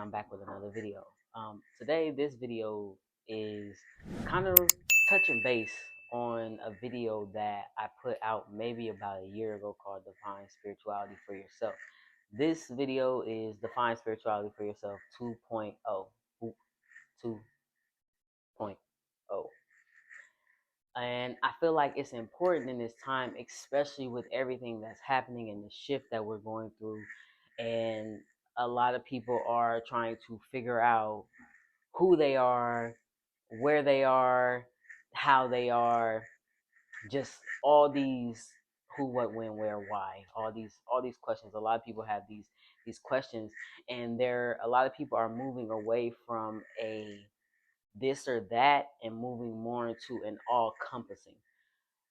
I'm back with another video. Today, this video is kind of touching base on a video that I put out maybe about a year ago called Define Spirituality for Yourself. This video is Define Spirituality for Yourself 2.0. 2.0. And I feel like it's important in this time, especially with everything that's happening and the shift that we're going through. And a lot of people are trying to figure out who they are, where they are, how they are, just all these who, what, when, where, why, all these questions. A lot of people have these questions, and a lot of people are moving away from a this or that and moving more into an all encompassing.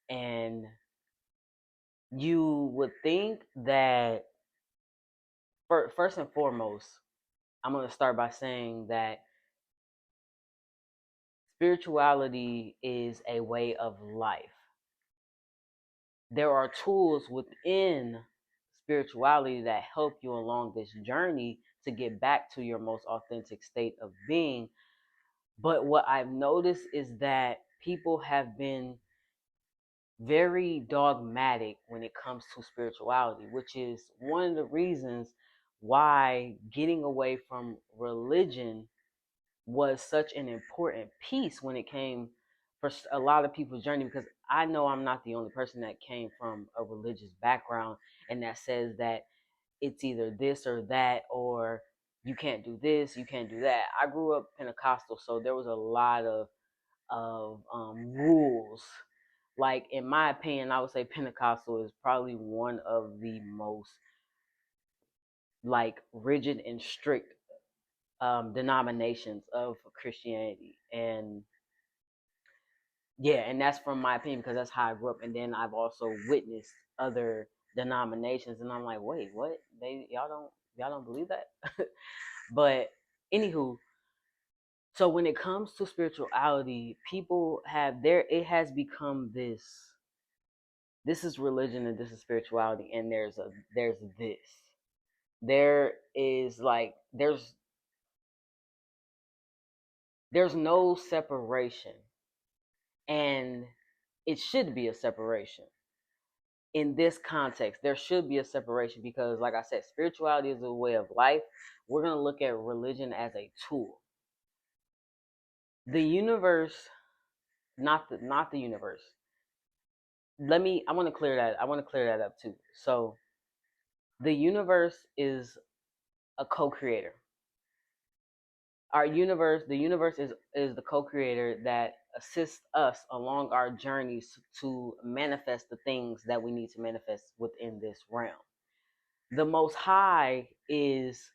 And you would think that first and foremost, I'm going to start by saying that spirituality is a way of life. There are tools within spirituality that help you along this journey to get back to your most authentic state of being. But what I've noticed is that people have been very dogmatic when it comes to spirituality, which is one of the reasons why getting away from religion was such an important piece when it came for a lot of people's journey, because I know I'm not the only person that came from a religious background and that says that it's either this or that, or you can't do this, you can't do that. I grew up Pentecostal, so there was a lot of rules. Like, in my opinion, I would say Pentecostal is probably one of the most like rigid and strict denominations of Christianity. And yeah, and that's from my opinion because that's how I grew up. And then I've also witnessed other denominations, and I'm like, wait, what? Y'all don't believe that? But anywho, so when it comes to spirituality, people have it has become this is religion and this is spirituality, and there's this. There is like there's no separation, and it should be a separation. In this context, there should be a separation because, like I said, spirituality is a way of life. We're going to look at religion as a tool. The universe, not the universe. I want to clear that up too. So the universe is a co-creator. The universe is the co-creator that assists us along our journeys to manifest the things that we need to manifest within this realm. The Most High is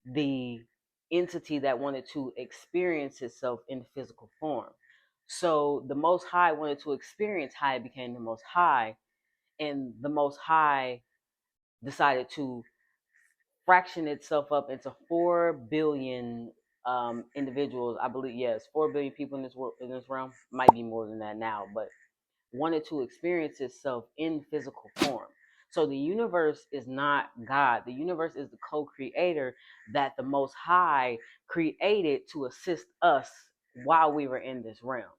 the entity that wanted to experience itself in physical form. So the Most High wanted to experience how it became the Most High, and the Most High decided to fraction itself up into 4 billion individuals. I believe, yes, 4 billion people in this world, in this realm. Might be more than that now, but wanted to experience itself in physical form. So the universe is not God. The universe is the co-creator that the Most High created to assist us while we were in this realm.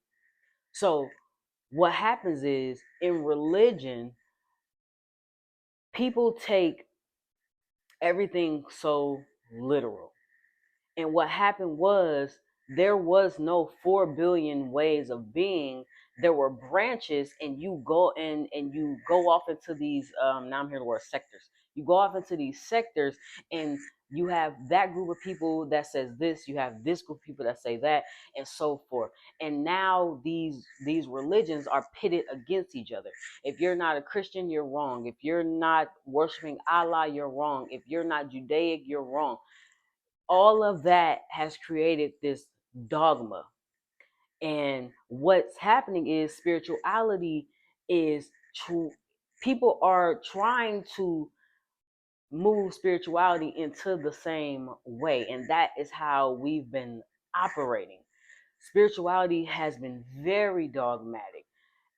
So what happens is, in religion, people take everything so literal. And what happened was, there was no 4 billion ways of being. There were branches, and you go off into these now I'm here the word sectors. You go off into these sectors, and you have that group of people that says this, you have this group of people that say that, and so forth. And now these religions are pitted against each other. If you're not a Christian, you're wrong. If you're not worshiping Allah, you're wrong. If you're not Judaic, you're wrong. All of that has created this dogma. And what's happening is, spirituality is true. People are trying to move spirituality into the same way, and that is how we've been operating. Spirituality has been very dogmatic,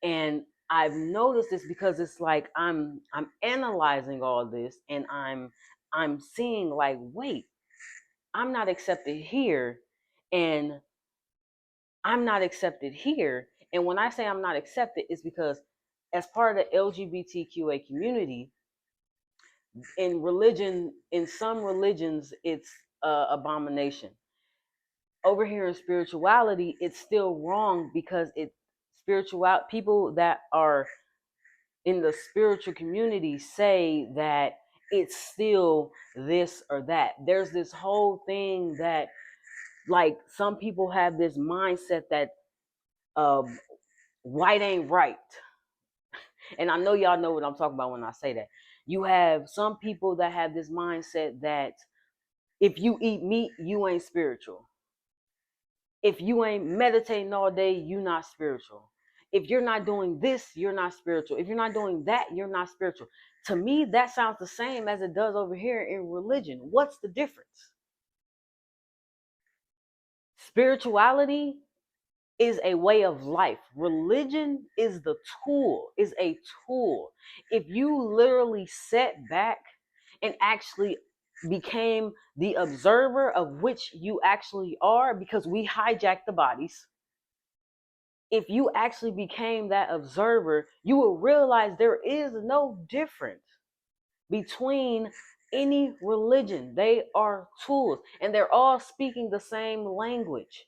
and I've noticed this because it's like I'm analyzing all this, and I'm seeing like, wait, I'm not accepted here, and I'm not accepted here. And when I say I'm not accepted, it's because as part of the LGBTQA community, in religion, in some religions, it's abomination. Over here in spirituality, it's still wrong because people that are in the spiritual community say that it's still this or that. There's this whole thing that, like, some people have this mindset that white ain't right. And I know y'all know what I'm talking about when I say that. You have some people that have this mindset that if you eat meat, you ain't spiritual. If you ain't meditating all day, you're not spiritual. If you're not doing this, you're not spiritual. If you're not doing that, you're not spiritual. To me, that sounds the same as it does over here in religion. What's the difference? Spirituality is a way of life. Religion is the tool, is a tool. If you literally sat back and actually became the observer of which you actually are, because we hijack the bodies, if you actually became that observer, you will realize there is no difference between any religion. They are tools, and they're all speaking the same language.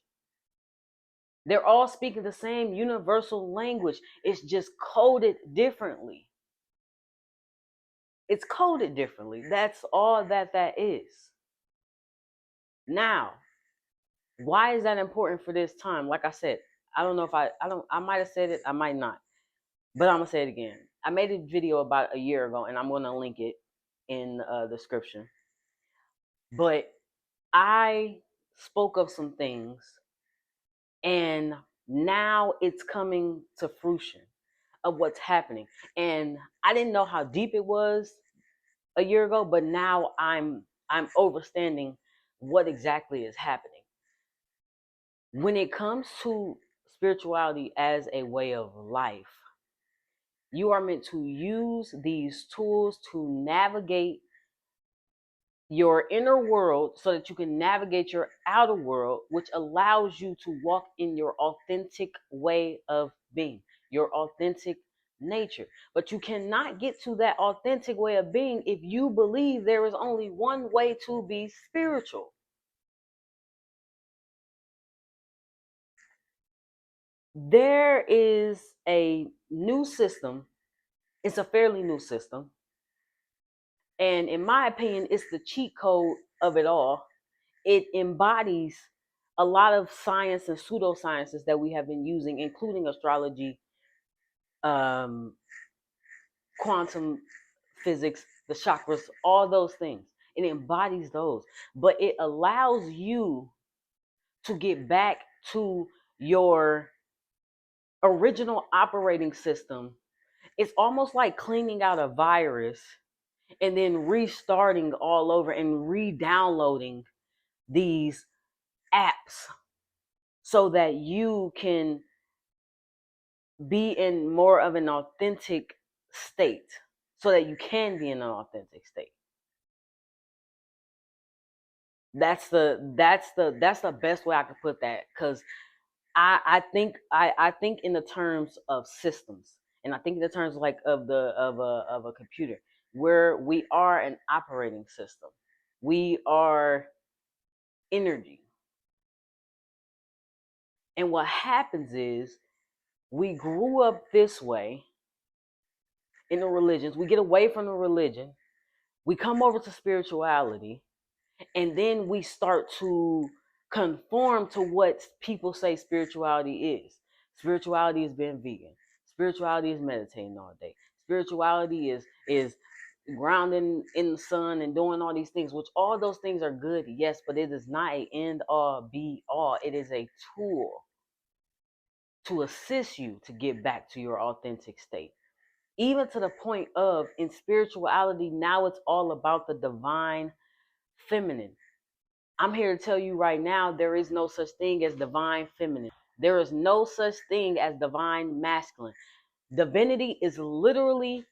They're all speaking the same universal language. It's just coded differently. It's coded differently. That's all that is. Now, why is that important for this time? Like I said, I don't know if I might have said it, I might not. But I'm gonna say it again. I made a video about a year ago, and I'm gonna link it in the description. But I spoke of some things, and now it's coming to fruition of what's happening. And I didn't know how deep it was a year ago, but now I'm understanding what exactly is happening. When it comes to spirituality as a way of life, you are meant to use these tools to navigate your inner world so that you can navigate your outer world, which allows you to walk in your authentic way of being, your authentic nature. But you cannot get to that authentic way of being if you believe there is only one way to be spiritual. There is a new system. It's a fairly new system. And in my opinion, it's the cheat code of it all. It embodies a lot of science and pseudosciences that we have been using, including astrology, um, quantum physics, the chakras, all those things. It embodies those, but it allows you to get back to your original operating system. It's almost like cleaning out a virus and then restarting all over and re-downloading these apps so that you can be in more of an authentic state, so that you can be in an authentic state. That's the best way I could put that, because I think in the terms of systems, and I think in the terms like of a computer, where we are an operating system. We are energy. And what happens is we grew up this way in the religions. We get away from the religion. We come over to spirituality, and then we start to conform to what people say spirituality is. Spirituality is being vegan. Spirituality is meditating all day. Spirituality is grounding in the sun and doing all these things, which all those things are good, yes, but it is not a end all be all. It is a tool to assist you to get back to your authentic state. Even to the point of, in spirituality, now it's all about the divine feminine. I'm here to tell you right now, there is no such thing as divine feminine. There is no such thing as divine masculine. Divinity is literally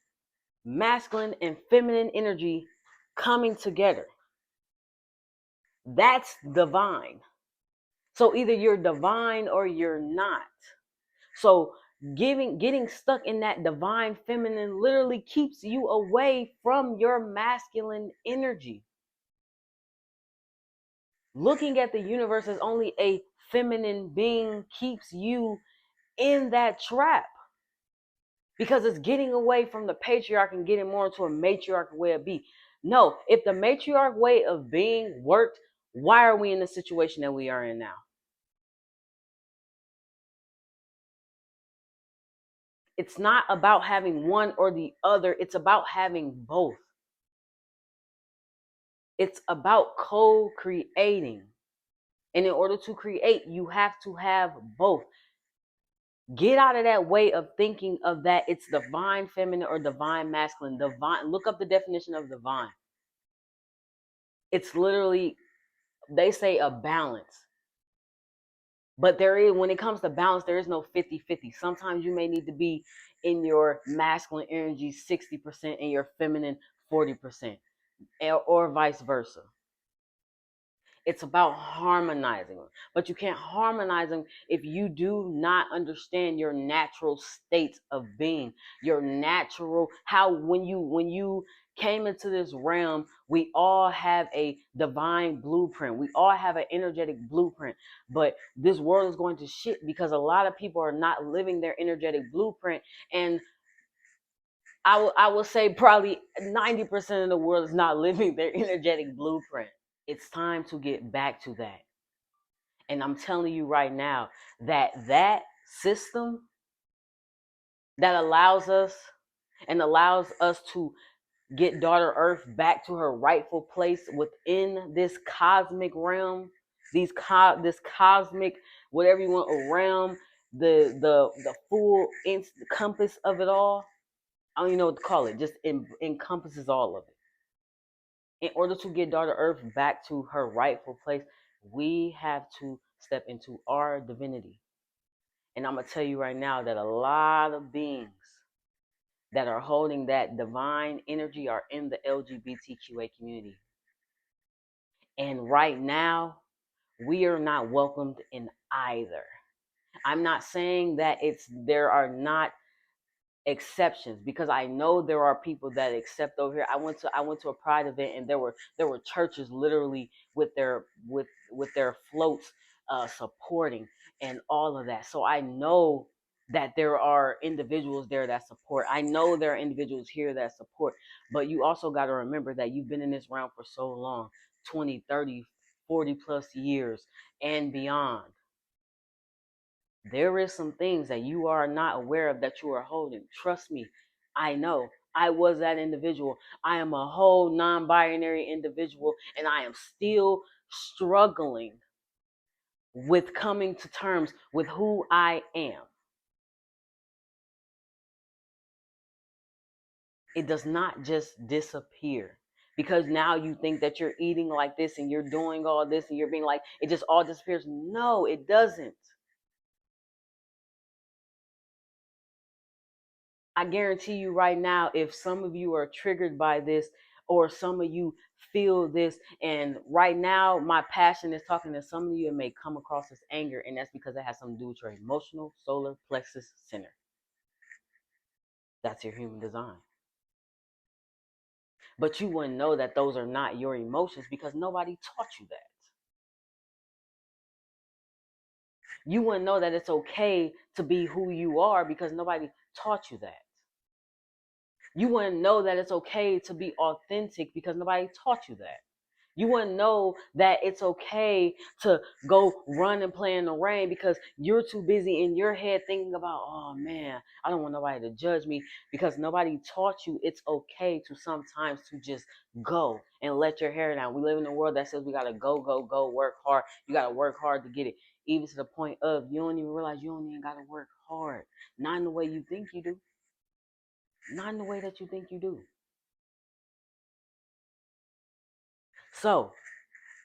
masculine and feminine energy coming together. That's divine. So either you're divine or you're not. So getting stuck in that divine feminine literally keeps you away from your masculine energy. Looking at the universe as only a feminine being keeps you in that trap, because it's getting away from the patriarch and getting more into a matriarch way of being. No, if the matriarch way of being worked, why are we in the situation that we are in now? It's not about having one or the other. It's about having both. It's about co-creating. And in order to create, you have to have both. Get out of that way of thinking of that it's divine feminine or divine masculine. Divine, look up the definition of divine. It's literally, they say a balance. But there is, when it comes to balance, there is no 50-50. Sometimes you may need to be in your masculine energy 60% and your feminine 40%, or vice versa. It's about harmonizing them. But you can't harmonize them if you do not understand your natural state of being. Your natural, how when you came into this realm, we all have a divine blueprint. We all have an energetic blueprint. But this world is going to shit because a lot of people are not living their energetic blueprint. And I will say probably 90% of the world is not living their energetic blueprint. It's time to get back to that. And I'm telling you right now that system that allows us to get daughter Earth back to her rightful place within this cosmic realm, this cosmic, whatever you want, a realm, the full compass of it all. I don't even know what to call it. Just encompasses all of it. In order to get daughter Earth back to her rightful place, we have to step into our divinity. And I'm going to tell you right now that a lot of beings that are holding that divine energy are in the LGBTQA community. And right now, we are not welcomed in either. I'm not saying that there are not exceptions, because I know there are people that accept over here. I went to a pride event, and there were churches literally with their floats supporting and all of that. So I know that there are individuals there that support. I know there are individuals here that support. But you also got to remember that you've been in this realm for so long, 20, 30, 40 plus years and beyond. There is some things that you are not aware of that you are holding. Trust me, I know. I was that individual. I am a whole non-binary individual, and I am still struggling with coming to terms with who I am. It does not just disappear because now you think that you're eating like this and you're doing all this and you're being like, it just all disappears. No, it doesn't. I guarantee you right now, if some of you are triggered by this, or some of you feel this, and right now my passion is talking to some of you, it may come across as anger, and that's because it has something to do with your emotional solar plexus center. That's your human design. But you wouldn't know that those are not your emotions because nobody taught you that. You wouldn't know that it's okay to be who you are because nobody taught you that. You wouldn't know that it's okay to be authentic because nobody taught you that. You wouldn't know that it's okay to go run and play in the rain because you're too busy in your head thinking about, oh man, I don't want nobody to judge me, because nobody taught you it's okay to sometimes to just go and let your hair down. We live in a world that says we gotta go, go, go, work hard. You gotta work hard to get it. Even to the point of you don't even realize you don't even gotta work hard. Not in the way you think you do. Not in the way that you think you do. So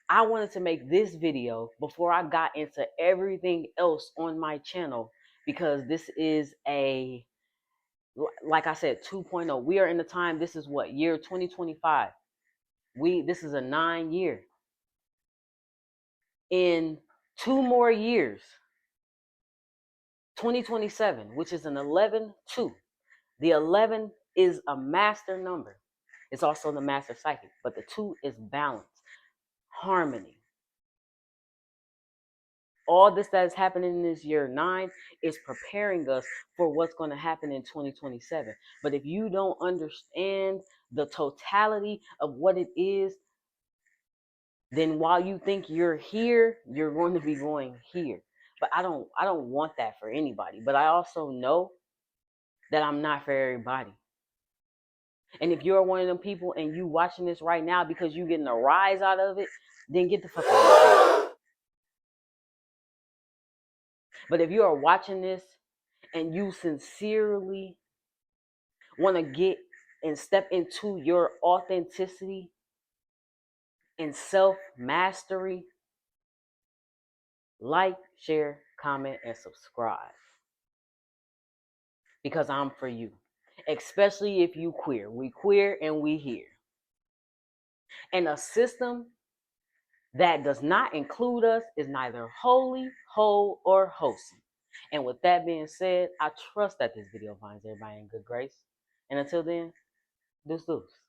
I wanted to make this video before I got into everything else on my channel, because this is like I said, 2.0. We are in the time, this is what, year 2025. This is a 9 year. In 2 more years, 2027, which is an 11-2. The 11 is a master number. It's also the master psychic, but the 2 is balance, harmony. All this that is happening in this year 9 is preparing us for what's going to happen in 2027. But if you don't understand the totality of what it is, then while you think you're here, you're going to be going here. But I don't want that for anybody. But I also know that I'm not for everybody. And if you're one of them people and you watching this right now because you getting a rise out of it, then get the fuck out of it. But if you are watching this and you sincerely want to get and step into your authenticity and self-mastery, like, share, comment, and subscribe. Because I'm for you. Especially if you queer. We queer and we here. And a system that does not include us is neither holy, whole, or wholesome. And with that being said, I trust that this video finds everybody in good grace. And until then, deuce deuce.